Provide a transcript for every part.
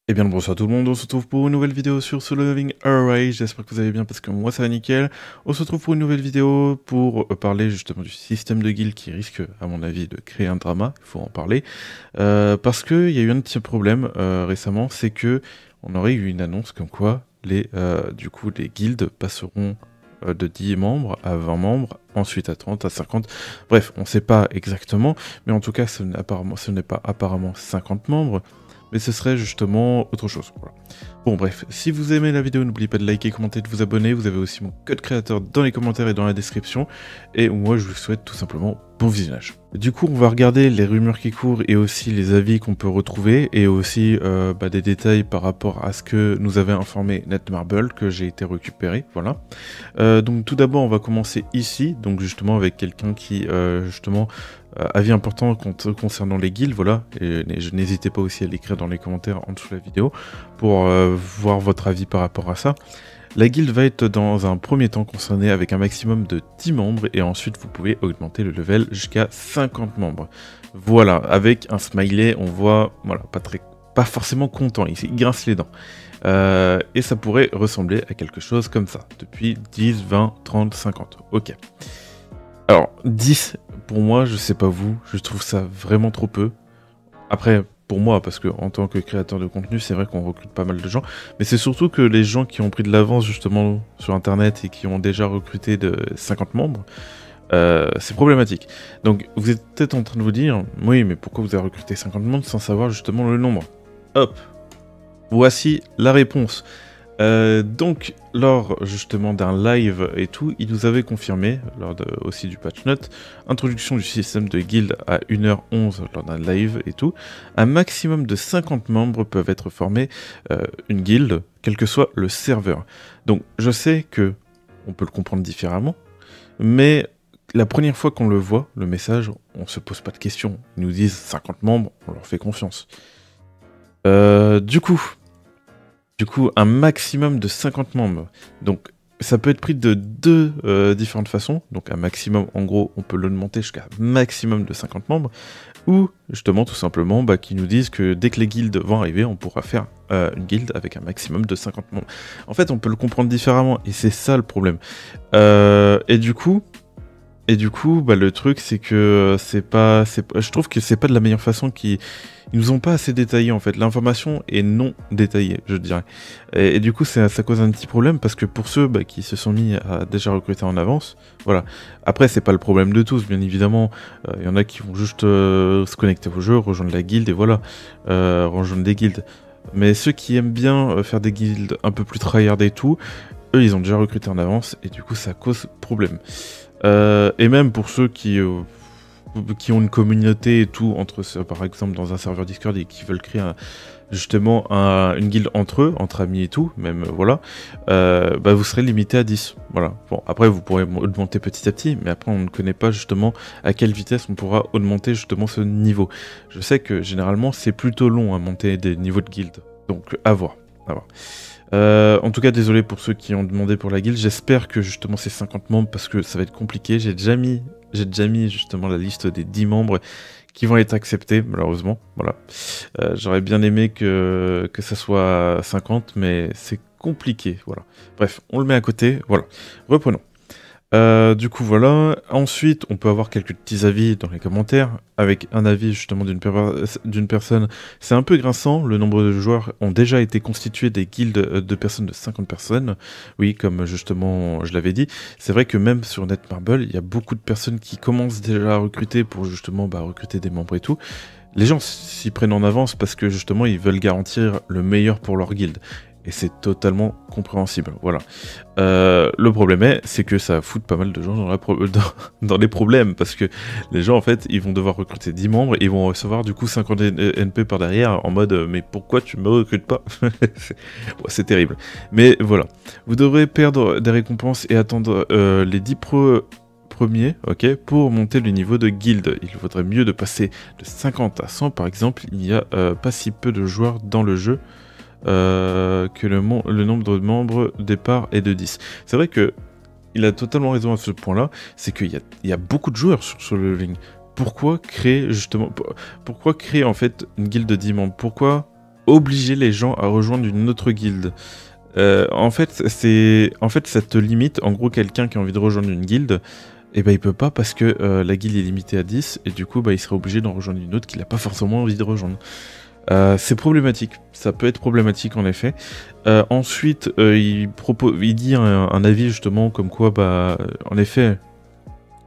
Eh bien, bonsoir tout le monde, on se retrouve pour une nouvelle vidéo sur Solo Leveling Array, j'espère que vous allez bien parce que moi ça va nickel. On se retrouve pour une nouvelle vidéo pour parler justement du système de guild qui risque, à mon avis, de créer un drama, il faut en parler. Parce qu'il y a eu un petit problème récemment, c'est que on aurait eu une annonce comme quoi du coup, les guildes passeront de 10 membres à 20 membres, ensuite à 30, à 50, bref, on ne sait pas exactement, mais en tout cas ce n'est pas apparemment 50 membres, mais ce serait justement autre chose. Voilà. Bon bref, si vous aimez la vidéo, n'oubliez pas de liker, commenter, de vous abonner, vous avez aussi mon code créateur dans les commentaires et dans la description, et moi je vous souhaite tout simplement bon visionnage. Du coup on va regarder les rumeurs qui courent et aussi les avis qu'on peut retrouver, et aussi des détails par rapport à ce que nous avait informé Netmarble, que j'ai été récupéré, voilà. Donc tout d'abord on va commencer ici, donc justement avec quelqu'un qui justement avis important concernant les guildes, voilà, et n'hésitez pas aussi à l'écrire dans les commentaires en dessous de la vidéo pour voir votre avis par rapport à ça. La guilde va être dans un premier temps concernée avec un maximum de 10 membres et ensuite vous pouvez augmenter le level jusqu'à 50 membres. Voilà, avec un smiley, on voit, voilà, pas forcément content, il grince les dents. Et ça pourrait ressembler à quelque chose comme ça, depuis 10, 20, 30, 50, ok. Alors, 10, pour moi, je sais pas vous, je trouve ça vraiment trop peu. Après, pour moi, parce que en tant que créateur de contenu, c'est vrai qu'on recrute pas mal de gens, mais c'est surtout que les gens qui ont pris de l'avance justement sur Internet et qui ont déjà recruté de 50 membres, c'est problématique. Donc, vous êtes peut-être en train de vous dire, oui, mais pourquoi vous avez recruté 50 membres sans savoir justement le nombre? Hop, voici la réponse. Donc, lors justement d'un live et tout, il nous avait confirmé, aussi du patch note, introduction du système de guild à 1h11 lors d'un live et tout, un maximum de 50 membres peuvent être formés, une guilde, quel que soit le serveur. Donc, je sais que on peut le comprendre différemment, mais la première fois qu'on le voit, le message, on se pose pas de questions. Ils nous disent 50 membres, on leur fait confiance. Du coup, un maximum de 50 membres. Donc, ça peut être pris de deux différentes façons. Donc, un maximum, en gros, on peut l'augmenter jusqu'à un maximum de 50 membres. Ou, justement, tout simplement, qui nous disent que dès que les guildes vont arriver, on pourra faire une guilde avec un maximum de 50 membres. En fait, on peut le comprendre différemment. Et c'est ça le problème. Et du coup, le truc, c'est que je trouve que c'est pas de la meilleure façon qu'ils nous ont pas assez détaillé, en fait. L'information est non détaillée, je dirais. Et du coup, ça cause un petit problème, parce que pour ceux qui se sont mis à déjà recruter en avance, voilà. Après, c'est pas le problème de tous, bien évidemment. Il y en a qui vont juste se connecter au jeu, rejoindre la guilde, et voilà. Rejoindre des guildes. Mais ceux qui aiment bien faire des guildes un peu plus tryhard et tout, eux, ils ont déjà recruté en avance, et du coup, ça cause problème. Et même pour ceux qui ont une communauté et tout, par exemple dans un serveur Discord et qui veulent créer justement une guilde entre eux, entre amis et tout, même voilà, vous serez limité à 10. Voilà. Bon, après vous pourrez augmenter petit à petit, mais après on ne connaît pas justement à quelle vitesse on pourra augmenter justement ce niveau. Je sais que généralement c'est plutôt long à monter des niveaux de guilde, donc à voir. À voir. En tout cas, désolé pour ceux qui ont demandé pour la guilde. J'espère que justement c'est 50 membres parce que ça va être compliqué. J'ai déjà mis justement la liste des 10 membres qui vont être acceptés, malheureusement. Voilà. J'aurais bien aimé que ça soit 50, mais c'est compliqué. Voilà. Bref, on le met à côté. Voilà. Reprenons. Du coup, voilà. Ensuite, on peut avoir quelques petits avis dans les commentaires. Avec un avis justement d'une personne, c'est un peu grinçant. Le nombre de joueurs ont déjà été constitués des guildes de personnes de 50 personnes. Oui, comme justement je l'avais dit. C'est vrai que même sur Netmarble, il y a beaucoup de personnes qui commencent déjà à recruter pour justement recruter des membres et tout. Les gens s'y prennent en avance parce que justement ils veulent garantir le meilleur pour leur guilde. Et c'est totalement compréhensible, voilà. Le problème c'est que ça fout pas mal de gens dans les problèmes, parce que les gens, en fait, ils vont devoir recruter 10 membres, et ils vont recevoir du coup 50 NP par derrière, en mode « mais pourquoi tu me recrutes pas ?» C'est terrible. Mais voilà, vous devrez perdre des récompenses et attendre les 10 premiers, ok, pour monter le niveau de guilde. Il vaudrait mieux de passer de 50 à 100, par exemple. Il n'y a pas si peu de joueurs dans le jeu, que le nombre de membres départ est de 10. C'est vrai que il a totalement raison à ce point-là, c'est qu'il y a beaucoup de joueurs sur Solo Leveling. Pourquoi créer en fait une guilde de 10 membres? Pourquoi obliger les gens à rejoindre une autre guilde. En fait, ça te limite. En gros, quelqu'un qui a envie de rejoindre une guilde, et ben il peut pas parce que la guilde est limitée à 10, et du coup, bah, il serait obligé d'en rejoindre une autre qu'il n'a pas forcément envie de rejoindre. C'est problématique, ça peut être problématique en effet. Ensuite, il dit un avis justement comme quoi, bah, en effet,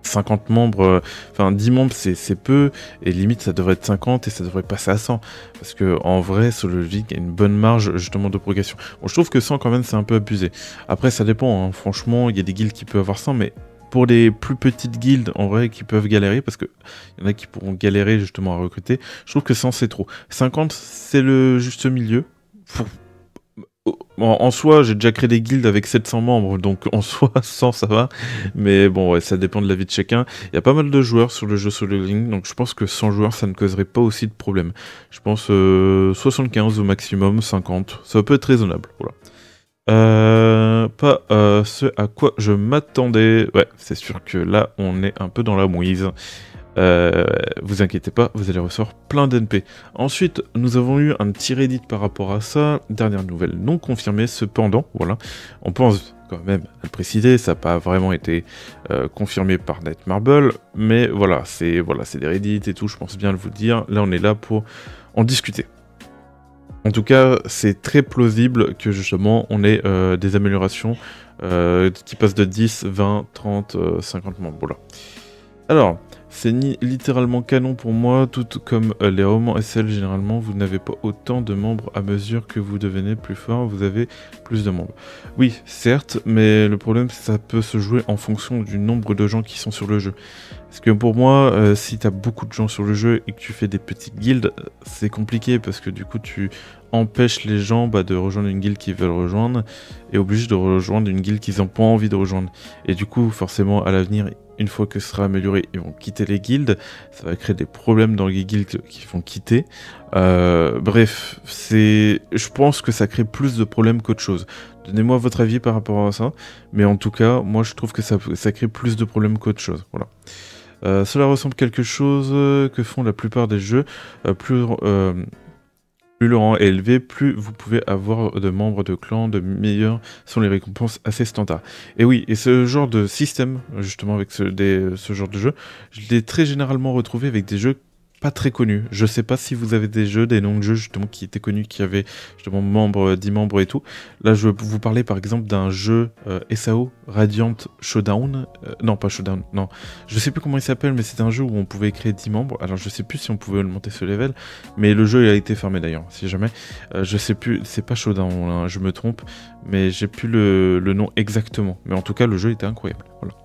50 membres, enfin 10 membres c'est peu, et limite ça devrait être 50 et ça devrait passer à 100. Parce que en vrai, sur le League, il y a une bonne marge justement de progression. Bon, je trouve que 100 quand même c'est un peu abusé. Après, ça dépend, hein. Franchement, il y a des guildes qui peuvent avoir 100, mais pour les plus petites guildes en vrai qui peuvent galérer, parce qu'il y en a qui pourront galérer justement à recruter, je trouve que 100 c'est trop. 50 c'est le juste milieu. En soi, j'ai déjà créé des guildes avec 700 membres, donc en soi, 100 ça va. Mais bon, ouais, ça dépend de la vie de chacun. Il y a pas mal de joueurs sur le jeu Solo League, donc je pense que 100 joueurs, ça ne causerait pas aussi de problème. Je pense 75 au maximum, 50, ça peut être raisonnable. Voilà. Pas ce à quoi je m'attendais. Ouais, c'est sûr que là, on est un peu dans la mouise. Vous inquiétez pas, vous allez recevoir plein d'NP. Ensuite, nous avons eu un petit Reddit par rapport à ça. Dernière nouvelle non confirmée, cependant, voilà. On pense quand même à le préciser, ça n'a pas vraiment été confirmé par Netmarble, mais voilà, c'est des Reddit et tout, je pense bien le vous dire. Là, on est là pour en discuter. En tout cas, c'est très plausible que justement, on ait des améliorations qui passent de 10, 20, 30, 50 membres. Voilà. Alors, c'est littéralement canon pour moi, tout comme les romans SL, généralement, vous n'avez pas autant de membres à mesure que vous devenez plus fort, vous avez plus de membres. Oui, certes, mais le problème, c'est que ça peut se jouer en fonction du nombre de gens qui sont sur le jeu. Parce que pour moi, si tu as beaucoup de gens sur le jeu et que tu fais des petites guildes, c'est compliqué, parce que du coup, tu empêches les gens de rejoindre une guilde qu'ils veulent rejoindre, et obligent de rejoindre une guilde qu'ils n'ont pas envie de rejoindre. Et du coup, forcément, à l'avenir, une fois que ce sera amélioré, ils vont quitter les guildes, ça va créer des problèmes dans les guildes qui vont quitter. Bref, je pense que ça crée plus de problèmes qu'autre chose. Donnez-moi votre avis par rapport à ça, mais en tout cas, moi je trouve que ça crée plus de problèmes qu'autre chose. Voilà. Cela ressemble à quelque chose que font la plupart des jeux. Plus le rang est élevé, plus vous pouvez avoir de membres de clans, de meilleurs sont les récompenses assez standards. Et oui, et ce genre de système, justement avec ce genre de jeu, je l'ai très généralement retrouvé avec des jeux pas très connus. Je sais pas si vous avez des noms de jeux justement qui étaient connus, qui avaient justement 10 membres et tout. Là, je vais vous parler par exemple d'un jeu SAO, Radiant Showdown. Non, pas Showdown, non. Je sais plus comment il s'appelle, mais c'est un jeu où on pouvait créer 10 membres. Alors, je sais plus si on pouvait le monter ce level, mais le jeu il a été fermé d'ailleurs, si jamais. Je sais plus, c'est pas Showdown, hein, je me trompe, mais j'ai plus le nom exactement. Mais en tout cas, le jeu était incroyable. Voilà.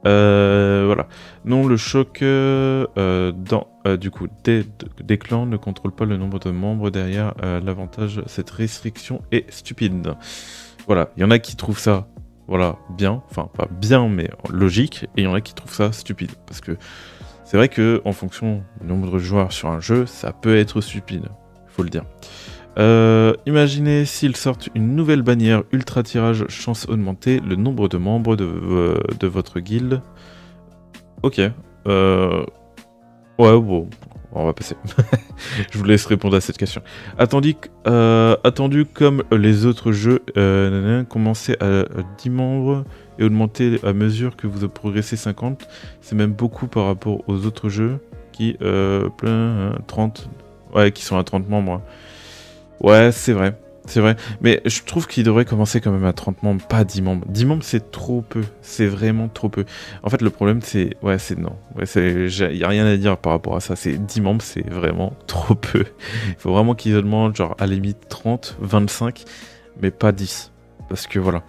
Voilà. Non, le choc du coup des clans ne contrôle pas le nombre de membres derrière l'avantage. Cette restriction est stupide. Voilà, il y en a qui trouvent ça bien, enfin pas bien mais logique, et il y en a qui trouvent ça stupide parce que c'est vrai que en fonction du nombre de joueurs sur un jeu, ça peut être stupide, il faut le dire. Imaginez s'ils sortent une nouvelle bannière ultra tirage chance augmentée, le nombre de membres de votre guilde. Ok. Ouais, bon, on va passer. Je vous laisse répondre à cette question. Attendu comme les autres jeux, commencez à 10 membres et augmenter à mesure que vous progressez 50. C'est même beaucoup par rapport aux autres jeux qui 30, ouais, qui sont à 30 membres. Ouais, c'est vrai. C'est vrai. Mais je trouve qu'il devrait commencer quand même à 30 membres, pas 10 membres. 10 membres, c'est trop peu. C'est vraiment trop peu. En fait, le problème, c'est... Ouais, c'est non. Ouais, y a rien à dire par rapport à ça. 10 membres, c'est vraiment trop peu. Il faut vraiment qu'ils demandent, genre, à la limite 30, 25, mais pas 10. Parce que, voilà.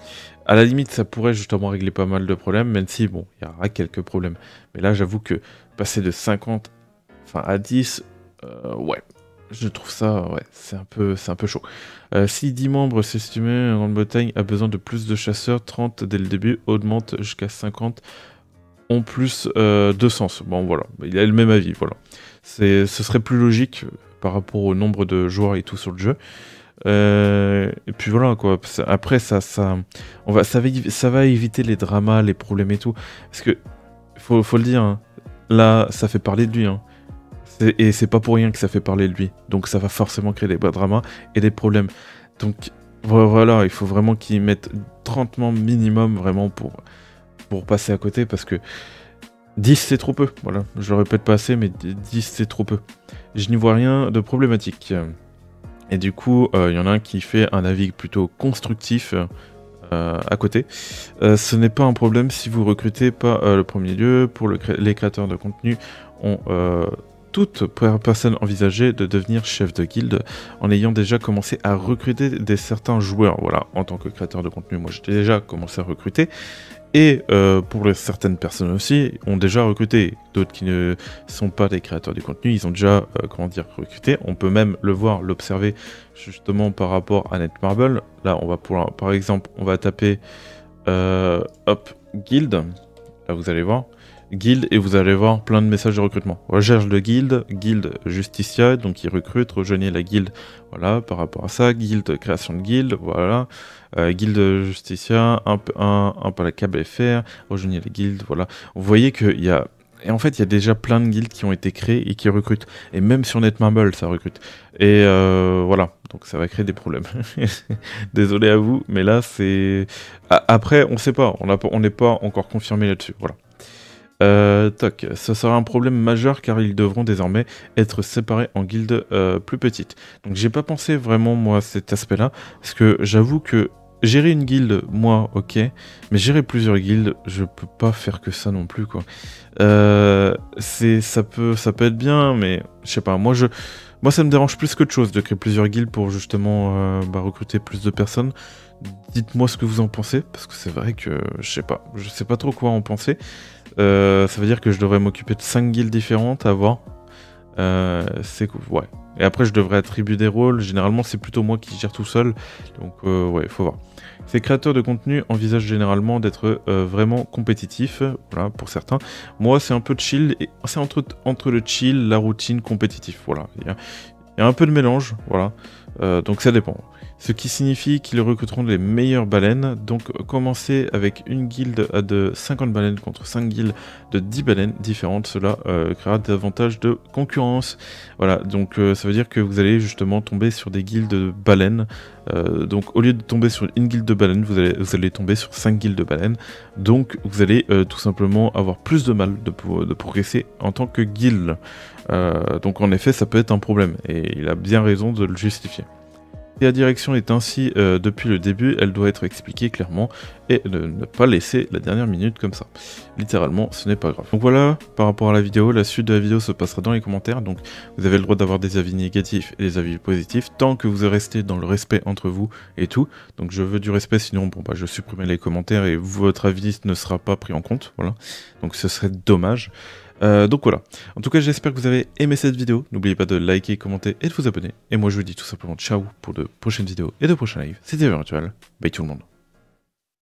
À la limite, ça pourrait justement régler pas mal de problèmes, même si, bon, il y aura quelques problèmes. Mais là, j'avoue que passer de 50 à 10, ouais... Je trouve ça, ouais, c'est un peu chaud. Si 10 membres s'estimaient, Grande-Bretagne a besoin de plus de chasseurs, 30 dès le début, augmente jusqu'à 50 en plus de sens. Bon, voilà, il a le même avis, voilà. Ce serait plus logique par rapport au nombre de joueurs et tout sur le jeu. Et puis voilà, quoi. Après, ça va éviter les dramas, les problèmes et tout. Parce que, faut le dire, hein, là, ça fait parler de lui, hein. Et c'est pas pour rien que ça fait parler de lui. Donc ça va forcément créer des dramas et des problèmes. Donc voilà, il faut vraiment qu'ils mettent 30 membres minimum vraiment pour passer à côté, parce que 10 c'est trop peu. Voilà, je le répète pas assez, mais 10 c'est trop peu. Je n'y vois rien de problématique. Et du coup, il y en a un qui fait un avis plutôt constructif à côté. Ce n'est pas un problème si vous recrutez pas le premier lieu. Pour les créateurs de contenu ont toute personne envisagé de devenir chef de guilde en ayant déjà commencé à recruter certains joueurs. Voilà, en tant que créateur de contenu, moi j'ai déjà commencé à recruter. Et pour certaines personnes aussi, ont déjà recruté. D'autres qui ne sont pas des créateurs de contenu, ils ont déjà, recruté. On peut même le voir, l'observer justement par rapport à Netmarble. Là, on va par exemple, on va taper, guild. Là, vous allez voir. Guild, et vous allez voir plein de messages de recrutement. Recherche de guild, guild Justicia, donc il recrute, rejoignez la guilde, voilà, par rapport à ça, guild, création de guild, voilà, guild Justicia, un peu la câble FR, rejoignez la guilde, voilà. Vous voyez qu'il y a, et en fait il y a déjà plein de guildes qui ont été créées et qui recrutent, et même sur Netmarble ça recrute, et voilà, donc ça va créer des problèmes. Désolé à vous, mais là c'est... Après on sait pas, on n'est pas encore confirmé là-dessus, voilà. Ça sera un problème majeur car ils devront désormais être séparés en guildes plus petites. Donc j'ai pas pensé vraiment moi à cet aspect-là, parce que j'avoue que gérer une guilde, moi, ok, mais gérer plusieurs guildes, je peux pas faire que ça non plus, quoi. Ça peut être bien, mais je sais pas, moi ça me dérange plus qu'autre chose de créer plusieurs guildes pour justement recruter plus de personnes. Dites-moi ce que vous en pensez, parce que c'est vrai que je sais pas trop quoi en penser. Ça veut dire que je devrais m'occuper de 5 guildes différentes à voir. C'est cool, ouais. Et après, je devrais attribuer des rôles. Généralement, c'est plutôt moi qui gère tout seul. Donc, ouais, faut voir. Ces créateurs de contenu envisagent généralement d'être vraiment compétitifs. Voilà, pour certains. Moi, c'est un peu de chill. C'est entre le chill, la routine, compétitif. Voilà. Il y a un peu de mélange. Voilà. Donc, ça dépend. Ce qui signifie qu'ils recruteront les meilleures baleines. Donc commencer avec une guilde de 50 baleines contre 5 guildes de 10 baleines différentes, cela créera davantage de concurrence. Voilà, donc ça veut dire que vous allez justement tomber sur des guildes de baleines. Donc au lieu de tomber sur une guilde de baleines, vous allez tomber sur 5 guildes de baleines. Donc vous allez tout simplement avoir plus de mal de progresser en tant que guilde. Donc en effet, ça peut être un problème. Et il a bien raison de le justifier. Si la direction est ainsi depuis le début, elle doit être expliquée clairement et ne pas laisser la dernière minute comme ça. Littéralement, ce n'est pas grave. Donc voilà, par rapport à la vidéo, la suite de la vidéo se passera dans les commentaires, donc vous avez le droit d'avoir des avis négatifs et des avis positifs, tant que vous restez dans le respect entre vous et tout. Donc je veux du respect, sinon bon, je supprimerai les commentaires et votre avis ne sera pas pris en compte, voilà. Donc ce serait dommage. Donc voilà, en tout cas j'espère que vous avez aimé cette vidéo, n'oubliez pas de liker, commenter et de vous abonner, et moi je vous dis tout simplement ciao pour de prochaines vidéos et de prochains lives, c'était Virtual, bye tout le monde.